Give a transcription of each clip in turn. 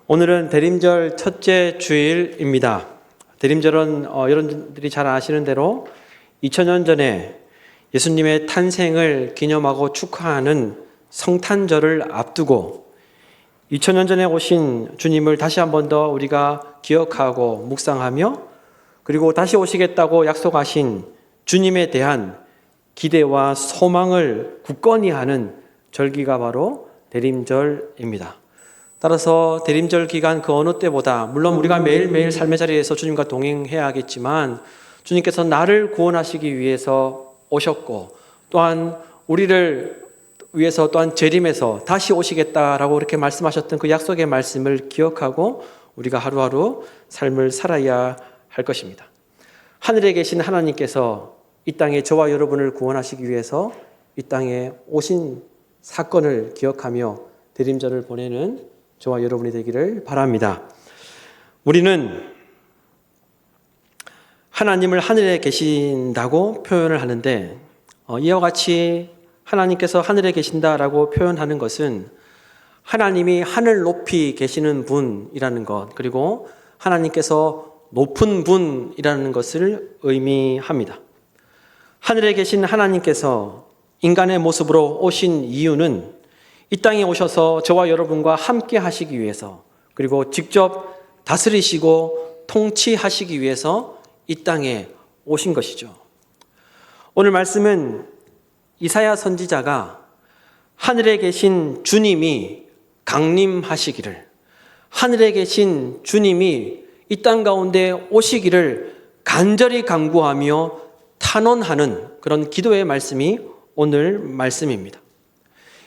오늘은 대림절 첫째 주일입니다. 대림절은 여러분들이 잘 아시는 대로 2000년 전에 예수님의 탄생을 기념하고 축하하는 성탄절을 앞두고 2000년 전에 오신 주님을 다시 한 번 더 우리가 기억하고 묵상하며 그리고 다시 오시겠다고 약속하신 주님에 대한 기대와 소망을 굳건히 하는 절기가 바로 대림절입니다. 따라서 대림절 기간 그 어느 때보다 물론 우리가 매일매일 삶의 자리에서 주님과 동행해야 하겠지만 주님께서 나를 구원하시기 위해서 오셨고 또한 우리를 위해서 또한 재림해서 다시 오시겠다라고 이렇게 말씀하셨던 그 약속의 말씀을 기억하고 우리가 하루하루 삶을 살아야 할 것입니다. 하늘에 계신 하나님께서 이 땅에 저와 여러분을 구원하시기 위해서 이 땅에 오신 사건을 기억하며 대림절을 보내는 저와 여러분이 되기를 바랍니다. 우리는 하나님을 하늘에 계신다고 표현을 하는데 이와 같이 하나님께서 하늘에 계신다라고 표현하는 것은 하나님이 하늘 높이 계시는 분이라는 것 그리고 하나님께서 높은 분이라는 것을 의미합니다. 하늘에 계신 하나님께서 인간의 모습으로 오신 이유는 이 땅에 오셔서 저와 여러분과 함께 하시기 위해서 그리고 직접 다스리시고 통치하시기 위해서 이 땅에 오신 것이죠. 오늘 말씀은 이사야 선지자가 하늘에 계신 주님이 강림하시기를 하늘에 계신 주님이 이 땅 가운데 오시기를 간절히 간구하며 탄원하는 그런 기도의 말씀이 오늘 말씀입니다.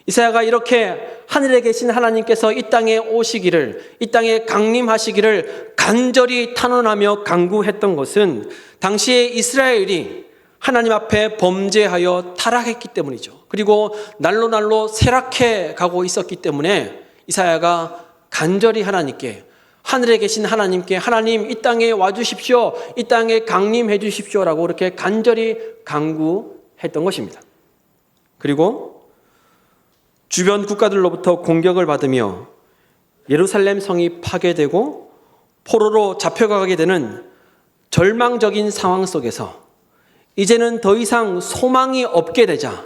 이사야가 이렇게 하늘에 계신 하나님께서 이 땅에 오시기를 이 땅에 강림하시기를 간절히 탄원하며 간구했던 것은 당시에 이스라엘이 하나님 앞에 범죄하여 타락했기 때문이죠. 그리고 날로 쇠락해 가고 있었기 때문에 이사야가 간절히 하나님께 하늘에 계신 하나님께 하나님 이 땅에 와주십시오. 이 땅에 강림해 주십시오라고 이렇게 간절히 간구했던 것입니다. 그리고 주변 국가들로부터 공격을 받으며 예루살렘 성이 파괴되고 포로로 잡혀가게 되는 절망적인 상황 속에서 이제는 더 이상 소망이 없게 되자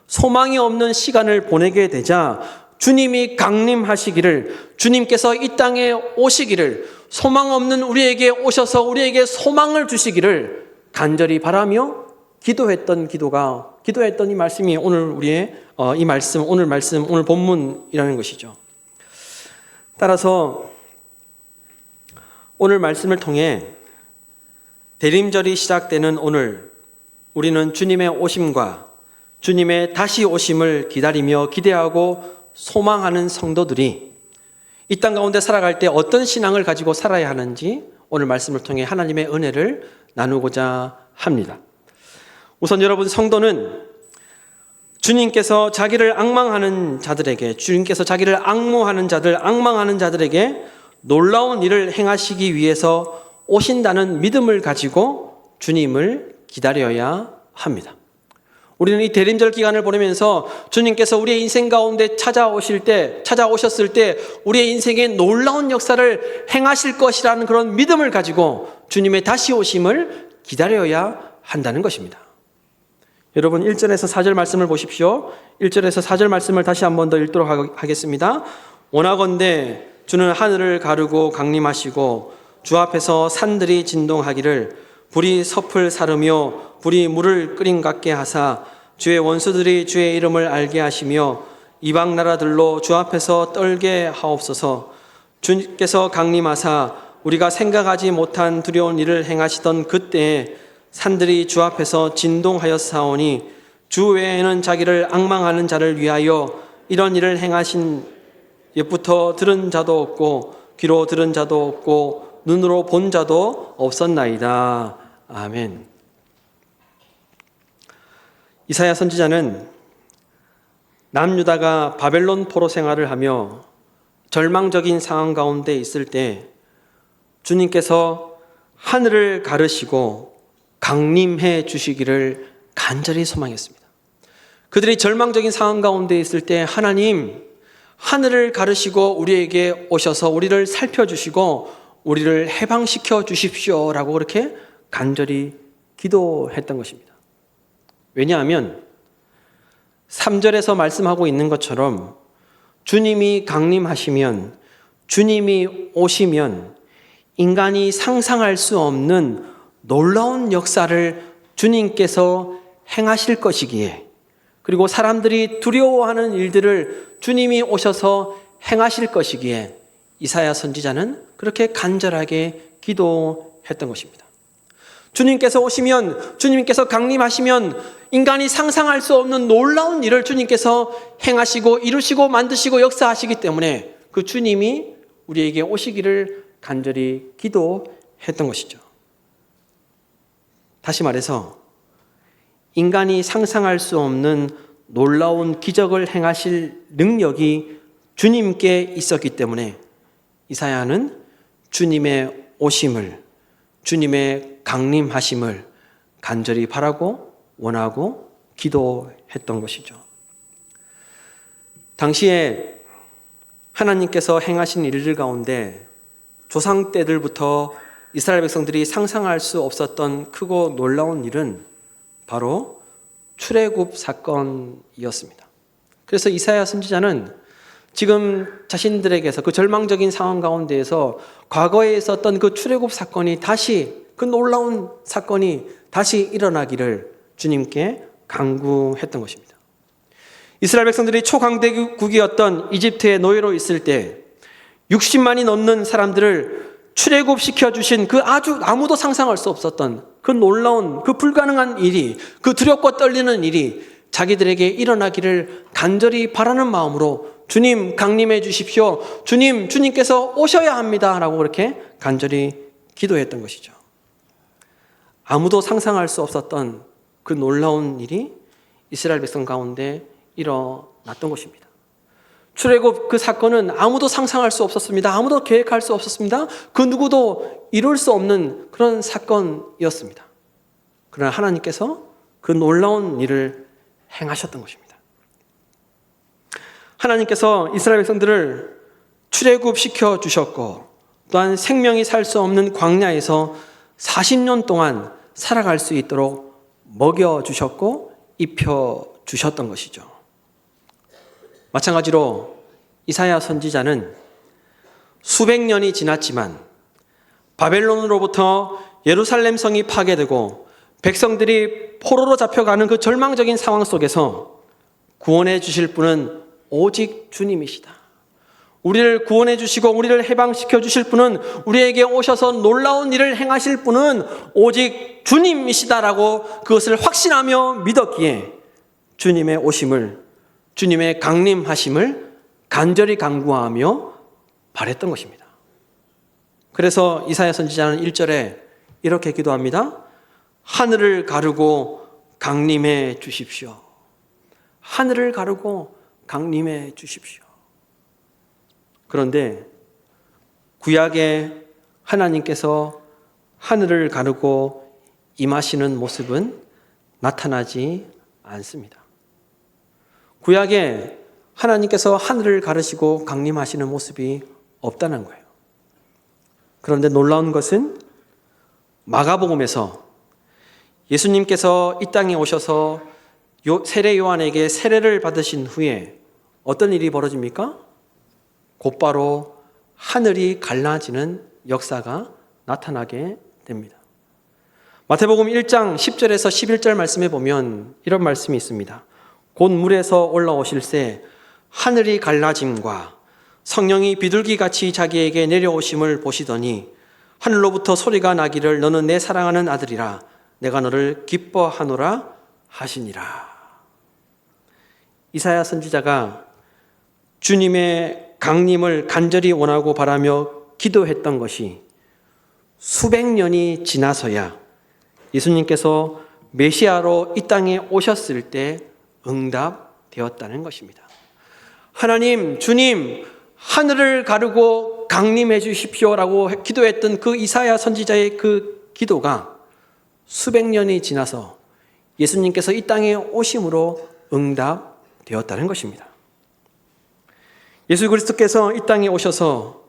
소망이 없는 시간을 보내게 되자 주님이 강림하시기를 주님께서 이 땅에 오시기를 소망 없는 우리에게 오셔서 우리에게 소망을 주시기를 간절히 바라며 기도했던 이 말씀이 오늘 우리의 오늘 본문이라는 것이죠. 따라서 오늘 말씀을 통해 대림절이 시작되는 오늘 우리는 주님의 오심과 주님의 다시 오심을 기다리며 기대하고 소망하는 성도들이 이 땅 가운데 살아갈 때 어떤 신앙을 가지고 살아야 하는지 오늘 말씀을 통해 하나님의 은혜를 나누고자 합니다. 우선 여러분 성도는 주님께서 자기를 앙망하는 자들에게 주님께서 자기를 앙모하는 자들, 앙망하는 자들에게 놀라운 일을 행하시기 위해서 오신다는 믿음을 가지고 주님을 기다려야 합니다. 우리는 이 대림절 기간을 보내면서 주님께서 우리의 인생 가운데 찾아오셨을 때 우리의 인생에 놀라운 역사를 행하실 것이라는 그런 믿음을 가지고 주님의 다시 오심을 기다려야 한다는 것입니다. 여러분 1절에서 4절 말씀을 보십시오. 1절에서 4절 말씀을 다시 한 번 더 읽도록 하겠습니다. 원하건대 주는 하늘을 가르고 강림하시고 주 앞에서 산들이 진동하기를 불이 섭을 사르며 불이 물을 끓임 같게 하사 주의 원수들이 주의 이름을 알게 하시며 이방 나라들로 주 앞에서 떨게 하옵소서. 주께서 강림하사 우리가 생각하지 못한 두려운 일을 행하시던 그때에 산들이 주 앞에서 진동하였사오니 주 외에는 자기를 앙망하는 자를 위하여 이런 일을 행하신 옛부터 들은 자도 없고 귀로 들은 자도 없고 눈으로 본 자도 없었나이다. 아멘. 이사야 선지자는 남유다가 바벨론 포로 생활을 하며 절망적인 상황 가운데 있을 때 주님께서 하늘을 가르시고 강림해 주시기를 간절히 소망했습니다. 그들이 절망적인 상황 가운데 있을 때 하나님 하늘을 가르시고 우리에게 오셔서 우리를 살펴주시고 우리를 해방시켜 주십시오라고 그렇게 간절히 기도했던 것입니다. 왜냐하면 3절에서 말씀하고 있는 것처럼 주님이 강림하시면, 주님이 오시면 인간이 상상할 수 없는 놀라운 역사를 주님께서 행하실 것이기에, 그리고 사람들이 두려워하는 일들을 주님이 오셔서 행하실 것이기에 이사야 선지자는 그렇게 간절하게 기도했던 것입니다. 주님께서 오시면, 주님께서 강림하시면 인간이 상상할 수 없는 놀라운 일을 주님께서 행하시고 이루시고 만드시고 역사하시기 때문에 그 주님이 우리에게 오시기를 간절히 기도했던 것이죠. 다시 말해서 인간이 상상할 수 없는 놀라운 기적을 행하실 능력이 주님께 있었기 때문에 이사야는 주님의 오심을, 주님의 강림하심을 간절히 바라고 원하고 기도했던 것이죠. 당시에 하나님께서 행하신 일들 가운데 조상 때들부터 이스라엘 백성들이 상상할 수 없었던 크고 놀라운 일은 바로 출애굽 사건이었습니다. 그래서 이사야 선지자는 지금 자신들에게서 그 절망적인 상황 가운데에서 과거에 있었던 그 출애굽 사건이 다시, 그 놀라운 사건이 다시 일어나기를 주님께 간구했던 것입니다. 이스라엘 백성들이 초강대국이었던 이집트의 노예로 있을 때 60만이 넘는 사람들을 출애굽시켜 주신 그 아무도 상상할 수 없었던 그 놀라운, 그 불가능한 일이, 그 두렵고 떨리는 일이 자기들에게 일어나기를 간절히 바라는 마음으로 주님 강림해 주십시오, 주님께서 오셔야 합니다 라고 그렇게 간절히 기도했던 것이죠. 아무도 상상할 수 없었던 그 놀라운 일이 이스라엘 백성 가운데 일어났던 것입니다. 출애굽 그 사건은 아무도 상상할 수 없었습니다. 아무도 계획할 수 없었습니다. 그 누구도 이룰 수 없는 그런 사건이었습니다. 그러나 하나님께서 그 놀라운 일을 행하셨던 것입니다. 하나님께서 이스라엘 백성들을 출애굽시켜 주셨고, 또한 생명이 살 수 없는 광야에서 40년 동안 살아갈 수 있도록 먹여주셨고 입혀주셨던 것이죠. 마찬가지로 이사야 선지자는 수백 년이 지났지만 바벨론으로부터 예루살렘 성이 파괴되고 백성들이 포로로 잡혀가는 그 절망적인 상황 속에서 구원해 주실 분은 오직 주님이시다. 우리를 구원해 주시고 우리를 해방시켜 주실 분은, 우리에게 오셔서 놀라운 일을 행하실 분은 오직 주님이시다라고 그것을 확신하며 믿었기에 주님의 오심을, 주님의 강림하심을 간절히 간구하며 바랬던 것입니다. 그래서 이사야 선지자는 1절에 이렇게 기도합니다. 하늘을 가르고 강림해 주십시오. 하늘을 가르고 강림해 주십시오. 그런데 구약에 하나님께서 하늘을 가르고 임하시는 모습은 나타나지 않습니다. 구약에 하나님께서 하늘을 가르시고 강림하시는 모습이 없다는 거예요. 그런데 놀라운 것은 마가복음에서 예수님께서 이 땅에 오셔서 세례 요한에게 세례를 받으신 후에 어떤 일이 벌어집니까? 곧바로 하늘이 갈라지는 역사가 나타나게 됩니다. 마태복음 1장 10절에서 11절 말씀에 보면 이런 말씀이 있습니다. 곧 물에서 올라오실새 하늘이 갈라짐과 성령이 비둘기같이 자기에게 내려오심을 보시더니 하늘로부터 소리가 나기를 너는 내 사랑하는 아들이라 내가 너를 기뻐하노라 하시니라. 이사야 선지자가 주님의 강림을 간절히 원하고 바라며 기도했던 것이 수백 년이 지나서야 예수님께서 메시아로 이 땅에 오셨을 때 응답되었다는 것입니다. 하나님, 주님, 하늘을 가르고 강림해 주십시오라고 기도했던 그 이사야 선지자의 그 기도가 수백 년이 지나서 예수님께서 이 땅에 오심으로 응답되었다는 것입니다. 예수 그리스도께서 이 땅에 오셔서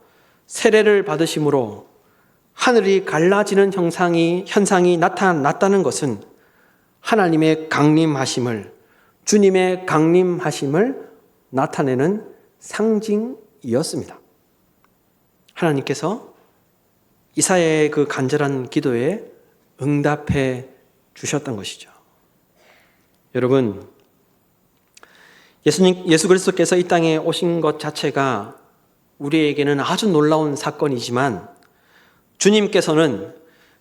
세례를 받으심으로 하늘이 갈라지는 현상이 나타났다는 것은 하나님의 강림하심을, 주님의 강림하심을 나타내는 상징이었습니다. 하나님께서 이사야의 그 간절한 기도에 응답해 주셨던 것이죠. 여러분, 예수 그리스도께서 이 땅에 오신 것 자체가 우리에게는 아주 놀라운 사건이지만 주님께서는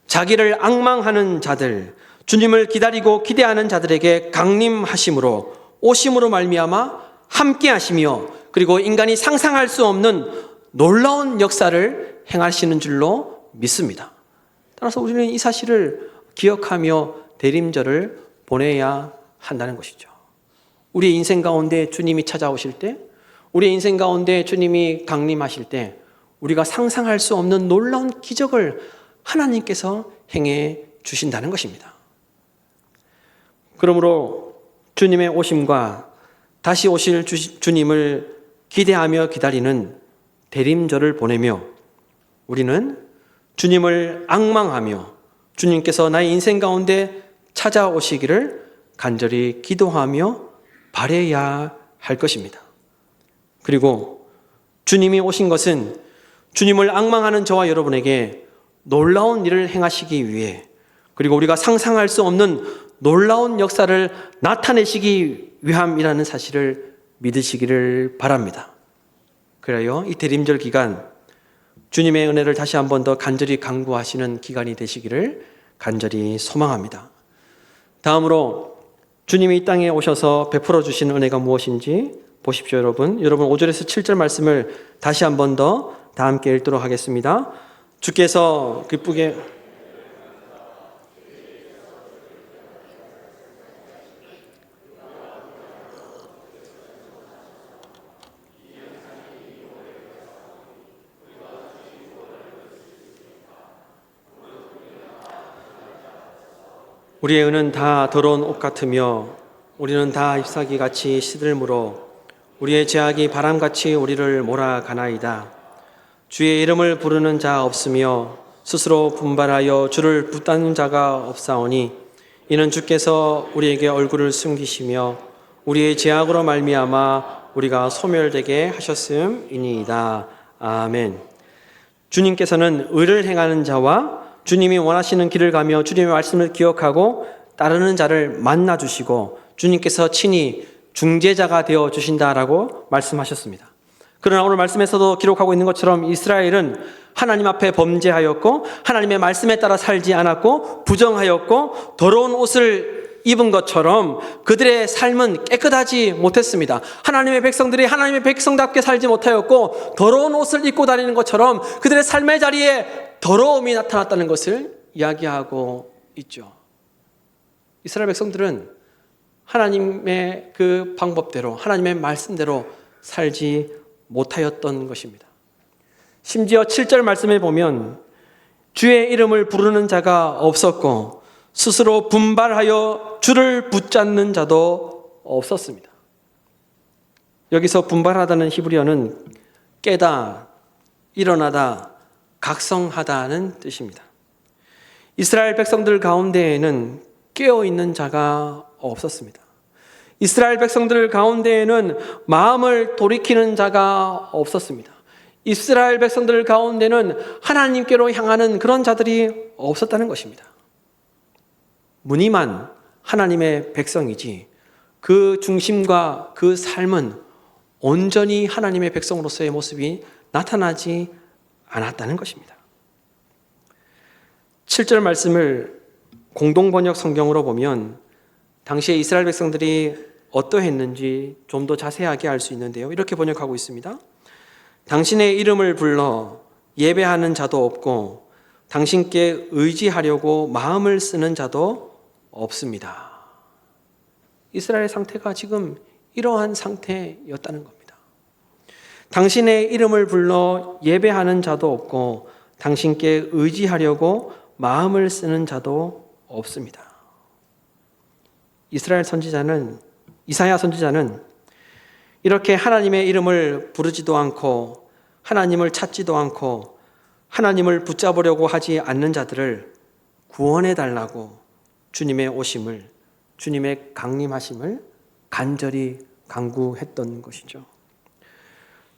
자기를 앙망하는 자들, 주님을 기다리고 기대하는 자들에게 강림하심으로, 오심으로 말미암아 함께 하시며, 그리고 인간이 상상할 수 없는 놀라운 역사를 행하시는 줄로 믿습니다. 따라서 우리는 이 사실을 기억하며 대림절을 보내야 한다는 것이죠. 우리의 인생 가운데 주님이 찾아오실 때, 우리의 인생 가운데 주님이 강림하실 때 우리가 상상할 수 없는 놀라운 기적을 하나님께서 행해 주신다는 것입니다. 그러므로 주님의 오심과 다시 오실 주님을 기대하며 기다리는 대림절을 보내며 우리는 주님을 앙망하며 주님께서 나의 인생 가운데 찾아오시기를 간절히 기도하며 바라야 할 것입니다. 그리고 주님이 오신 것은 주님을 앙망하는 저와 여러분에게 놀라운 일을 행하시기 위해, 그리고 우리가 상상할 수 없는 놀라운 역사를 나타내시기 위함이라는 사실을 믿으시기를 바랍니다. 그래요, 이 대림절 기간 주님의 은혜를 다시 한 번 더 간절히 간구하시는 기간이 되시기를 간절히 소망합니다. 다음으로 주님이 이 땅에 오셔서 베풀어 주신 은혜가 무엇인지 보십시오. 여러분 5절에서 7절 말씀을 다시 한 번 더 다 함께 읽도록 하겠습니다. 주께서 기쁘게 우리의 은은 다 더러운 옷 같으며 우리는 다 잎사귀같이 시들므로 우리의 죄악이 바람같이 우리를 몰아가나이다. 주의 이름을 부르는 자 없으며 스스로 분발하여 주를 붙잡는 자가 없사오니 이는 주께서 우리에게 얼굴을 숨기시며 우리의 죄악으로 말미암아 우리가 소멸되게 하셨음이니이다. 아멘. 주님께서는 의를 행하는 자와 주님이 원하시는 길을 가며 주님의 말씀을 기억하고 따르는 자를 만나주시고 주님께서 친히 중재자가 되어 주신다라고 말씀하셨습니다. 그러나 오늘 말씀에서도 기록하고 있는 것처럼 이스라엘은 하나님 앞에 범죄하였고 하나님의 말씀에 따라 살지 않았고 부정하였고 더러운 옷을 입은 것처럼 그들의 삶은 깨끗하지 못했습니다. 하나님의 백성들이 하나님의 백성답게 살지 못하였고 더러운 옷을 입고 다니는 것처럼 그들의 삶의 자리에 더러움이 나타났다는 것을 이야기하고 있죠. 이스라엘 백성들은 하나님의 그 방법대로 하나님의 말씀대로 살지 못하였던 것입니다. 심지어 7절 말씀에 보면 주의 이름을 부르는 자가 없었고 스스로 분발하여 주를 붙잡는 자도 없었습니다. 여기서 분발하다는 히브리어는 깨다, 일어나다, 각성하다는 뜻입니다. 이스라엘 백성들 가운데에는 깨어있는 자가 없었습니다. 이스라엘 백성들 가운데에는 마음을 돌이키는 자가 없었습니다. 이스라엘 백성들 가운데는 하나님께로 향하는 그런 자들이 없었다는 것입니다. 무늬만 하나님의 백성이지 그 중심과 그 삶은 온전히 하나님의 백성으로서의 모습이 나타나지 않았다는 것입니다. 7절 말씀을 공동번역 성경으로 보면 당시에 이스라엘 백성들이 어떠했는지 좀 더 자세하게 알 수 있는데요. 이렇게 번역하고 있습니다. 당신의 이름을 불러 예배하는 자도 없고 당신께 의지하려고 마음을 쓰는 자도 없습니다. 이스라엘의 상태가 지금 이러한 상태였다는 겁니다. 당신의 이름을 불러 예배하는 자도 없고 당신께 의지하려고 마음을 쓰는 자도 없습니다. 이사야 선지자는 이렇게 하나님의 이름을 부르지도 않고 하나님을 찾지도 않고 하나님을 붙잡으려고 하지 않는 자들을 구원해 달라고 주님의 오심을, 주님의 강림하심을 간절히 간구했던 것이죠.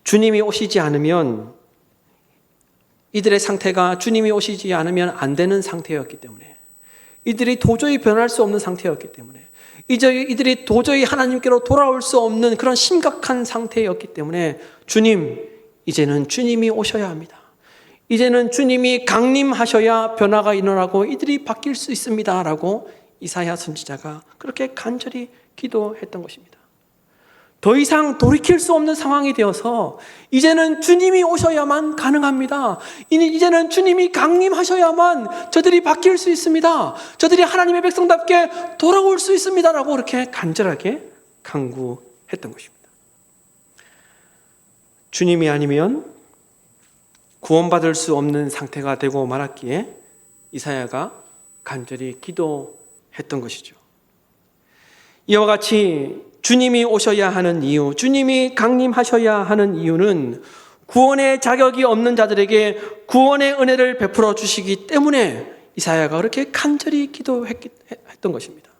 주님이 오시지 않으면, 이들의 상태가 주님이 오시지 않으면 안 되는 상태였기 때문에, 이들이 도저히 변할 수 없는 상태였기 때문에, 이들이 도저히 하나님께로 돌아올 수 없는 그런 심각한 상태였기 때문에 주님, 이제는 주님이 오셔야 합니다. 이제는 주님이 강림하셔야 변화가 일어나고 이들이 바뀔 수 있습니다 라고 이사야 선지자가 그렇게 간절히 기도했던 것입니다. 더 이상 돌이킬 수 없는 상황이 되어서 이제는 주님이 오셔야만 가능합니다. 이제는 주님이 강림하셔야만 저들이 바뀔 수 있습니다. 저들이 하나님의 백성답게 돌아올 수 있습니다 라고 그렇게 간절하게 간구했던 것입니다. 주님이 아니면 구원받을 수 없는 상태가 되고 말았기에 이사야가 간절히 기도했던 것이죠. 이와 같이 주님이 오셔야 하는 이유, 주님이 강림하셔야 하는 이유는 구원의 자격이 없는 자들에게 구원의 은혜를 베풀어 주시기 때문에 이사야가 그렇게 간절히 기도했던 것입니다.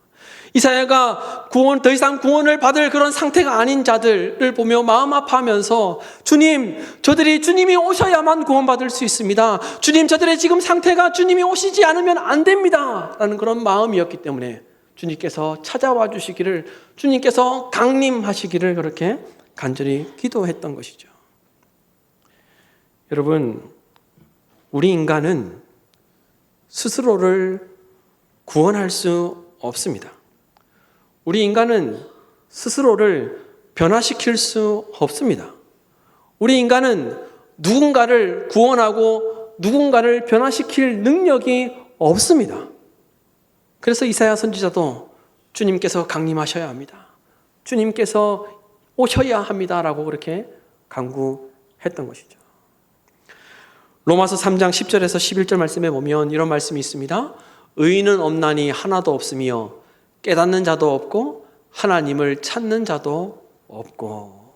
이사야가 더 이상 구원을 받을 그런 상태가 아닌 자들을 보며 마음 아파하면서 주님, 저들이 주님이 오셔야만 구원받을 수 있습니다. 주님, 저들의 지금 상태가 주님이 오시지 않으면 안 됩니다 라는 그런 마음이었기 때문에 주님께서 찾아와 주시기를, 주님께서 강림하시기를 그렇게 간절히 기도했던 것이죠. 여러분, 우리 인간은 스스로를 구원할 수 없습니다. 우리 인간은 스스로를 변화시킬 수 없습니다. 우리 인간은 누군가를 구원하고 누군가를 변화시킬 능력이 없습니다. 그래서 이사야 선지자도 주님께서 강림하셔야 합니다. 주님께서 오셔야 합니다라고 그렇게 간구했던 것이죠. 로마서 3장 10절에서 11절 말씀에 보면 이런 말씀이 있습니다. 의인은 없나니 하나도 없으며 깨닫는 자도 없고 하나님을 찾는 자도 없고.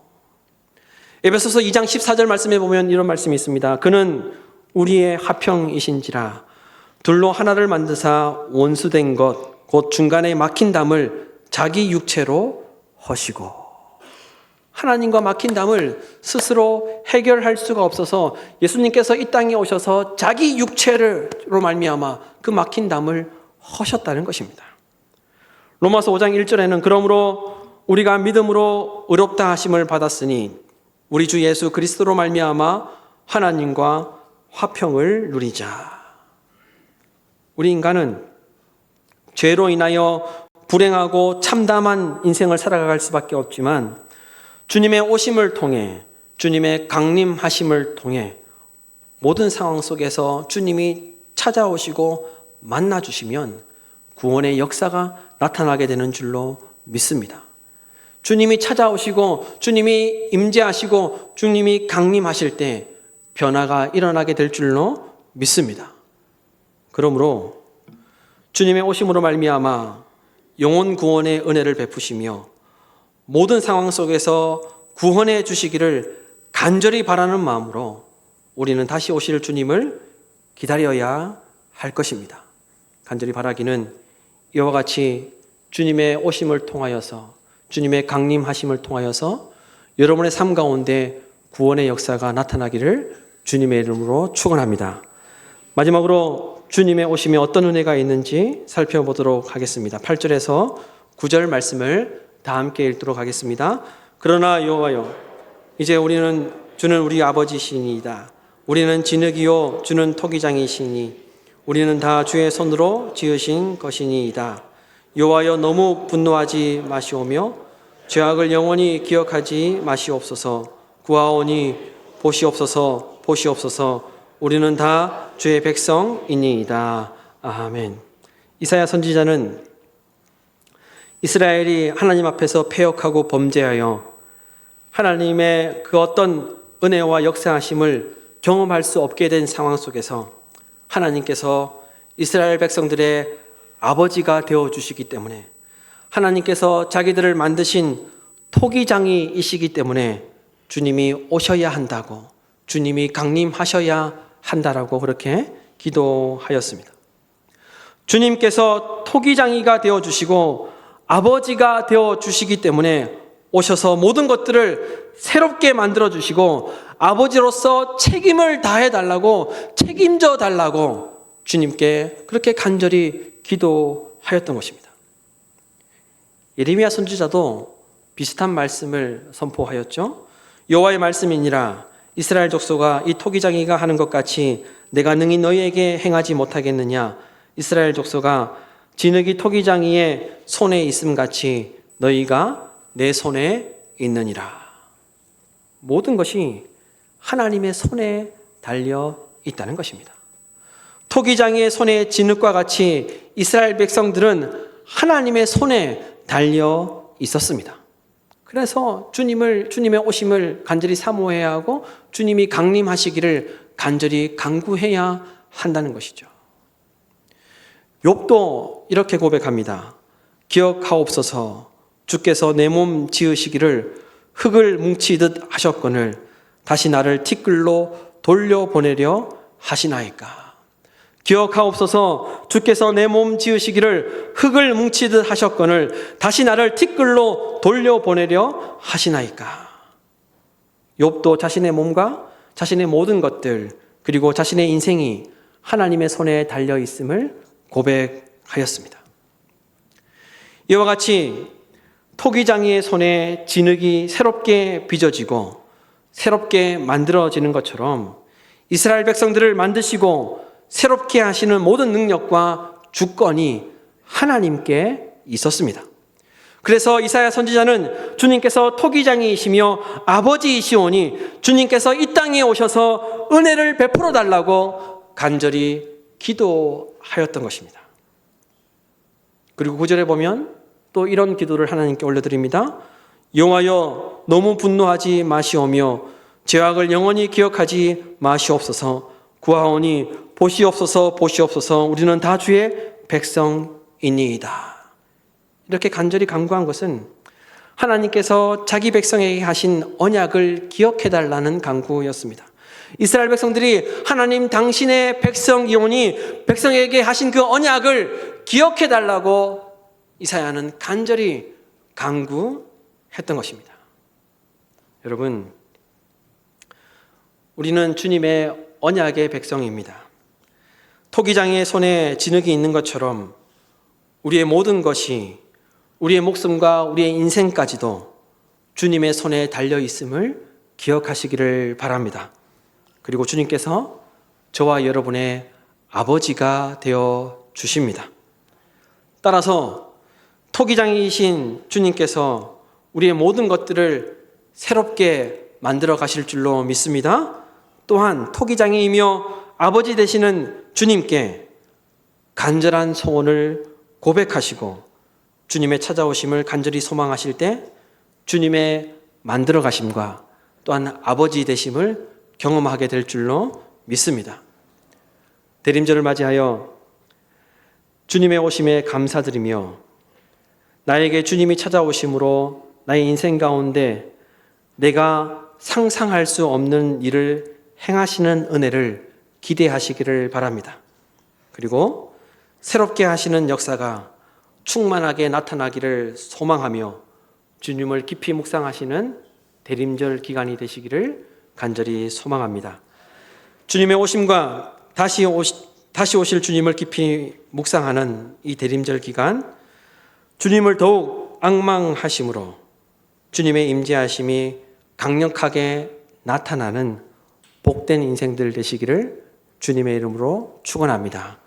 에베소서 2장 14절 말씀에 보면 이런 말씀이 있습니다. 그는 우리의 화평이신지라 둘로 하나를 만드사 원수된 것 곧 중간에 막힌 담을 자기 육체로 허시고. 하나님과 막힌 담을 스스로 해결할 수가 없어서 예수님께서 이 땅에 오셔서 자기 육체로 말미암아 그 막힌 담을 허셨다는 것입니다. 로마서 5장 1절에는 그러므로 우리가 믿음으로 의롭다 하심을 받았으니 우리 주 예수 그리스도로 말미암아 하나님과 화평을 누리자. 우리 인간은 죄로 인하여 불행하고 참담한 인생을 살아갈 수밖에 없지만 주님의 오심을 통해, 주님의 강림하심을 통해 모든 상황 속에서 주님이 찾아오시고 만나주시면 구원의 역사가 나타나게 되는 줄로 믿습니다. 주님이 찾아오시고 주님이 임재하시고 주님이 강림하실 때 변화가 일어나게 될 줄로 믿습니다. 그러므로 주님의 오심으로 말미암아 영혼 구원의 은혜를 베푸시며 모든 상황 속에서 구원해 주시기를 간절히 바라는 마음으로 우리는 다시 오실 주님을 기다려야 할 것입니다. 간절히 바라기는 이와 같이 주님의 오심을 통하여서, 주님의 강림하심을 통하여서 여러분의 삶 가운데 구원의 역사가 나타나기를 주님의 이름으로 축원합니다. 마지막으로 주님의 오심에 어떤 은혜가 있는지 살펴보도록 하겠습니다. 8절에서 9절 말씀을 다 함께 읽도록 하겠습니다. 그러나 여호와여, 이제 주는 우리 아버지시니이다. 우리는 진흙이요 주는 토기장이시니 우리는 다 주의 손으로 지으신 것이니이다. 여호와여, 너무 분노하지 마시오며 죄악을 영원히 기억하지 마시옵소서. 구하오니 보시옵소서, 보시옵소서. 우리는 다 주의 백성이니이다. 아멘. 이사야 선지자는 이스라엘이 하나님 앞에서 패역하고 범죄하여 하나님의 그 어떤 은혜와 역사하심을 경험할 수 없게 된 상황 속에서 하나님께서 이스라엘 백성들의 아버지가 되어주시기 때문에 하나님께서 자기들을 만드신 토기장이이시기 때문에 주님이 오셔야 한다고, 주님이 강림하셔야 한다라고 그렇게 기도하였습니다. 주님께서 토기장이가 되어주시고 아버지가 되어주시기 때문에 오셔서 모든 것들을 새롭게 만들어주시고 아버지로서 책임을 다해달라고, 책임져 달라고 주님께 그렇게 간절히 기도하였던 것입니다. 예레미야 선지자도 비슷한 말씀을 선포하였죠. 여호와의 말씀이니라, 이스라엘 족속아, 이 토기장이가 하는 것 같이 내가 능히 너희에게 행하지 못하겠느냐. 이스라엘 족속아, 진흙이 토기장이의 손에 있음 같이 너희가 내 손에 있느니라. 모든 것이 하나님의 손에 달려 있다는 것입니다. 토기장이의 손에 진흙과 같이 이스라엘 백성들은 하나님의 손에 달려 있었습니다. 그래서 주님의 오심을 간절히 사모해야 하고 주님이 강림하시기를 간절히 간구해야 한다는 것이죠. 욥도 이렇게 고백합니다. 기억하옵소서, 주께서 내 몸 지으시기를 흙을 뭉치듯 하셨거늘 다시 나를 티끌로 돌려보내려 하시나이까. 기억하옵소서, 주께서 내 몸 지으시기를 흙을 뭉치듯 하셨거늘 다시 나를 티끌로 돌려보내려 하시나이까. 욥도 자신의 몸과 자신의 모든 것들, 그리고 자신의 인생이 하나님의 손에 달려 있음을 고백하였습니다. 이와 같이 토기장이의 손에 진흙이 새롭게 빚어지고 새롭게 만들어지는 것처럼 이스라엘 백성들을 만드시고 새롭게 하시는 모든 능력과 주권이 하나님께 있었습니다. 그래서 이사야 선지자는 주님께서 토기장이시며 아버지이시오니 주님께서 이 땅에 오셔서 은혜를 베풀어 달라고 간절히 기도하였던 것입니다. 그리고 9절에 보면 또 이런 기도를 하나님께 올려드립니다. 여호와여, 너무 분노하지 마시오며 죄악을 영원히 기억하지 마시옵소서. 구하오니 보시옵소서, 보시옵소서. 우리는 다 주의 백성이니이다. 이렇게 간절히 간구한 것은 하나님께서 자기 백성에게 하신 언약을 기억해달라는 간구였습니다. 이스라엘 백성들이 하나님 당신의 백성이오니 백성에게 하신 그 언약을 기억해달라고 이사야는 간절히 간구했던 것입니다. 여러분, 우리는 주님의 언약의 백성입니다. 토기장의 손에 진흙이 있는 것처럼 우리의 모든 것이, 우리의 목숨과 우리의 인생까지도 주님의 손에 달려 있음을 기억하시기를 바랍니다. 그리고 주님께서 저와 여러분의 아버지가 되어 주십니다. 따라서 토기장이신 주님께서 우리의 모든 것들을 새롭게 만들어 가실 줄로 믿습니다. 또한 토기장이이며 아버지 되시는 주님께 간절한 소원을 고백하시고 주님의 찾아오심을 간절히 소망하실 때 주님의 만들어 가심과 또한 아버지 되심을 경험하게 될 줄로 믿습니다. 대림절을 맞이하여 주님의 오심에 감사드리며 나에게 주님이 찾아오심으로 나의 인생 가운데 내가 상상할 수 없는 일을 행하시는 은혜를 기대하시기를 바랍니다. 그리고 새롭게 하시는 역사가 충만하게 나타나기를 소망하며 주님을 깊이 묵상하시는 대림절 기간이 되시기를 간절히 소망합니다. 주님의 오심과 다시 오실 주님을 깊이 묵상하는 이 대림절 기간, 주님을 더욱 앙망하심으로 주님의 임재하심이 강력하게 나타나는 복된 인생들 되시기를 주님의 이름으로 축원합니다.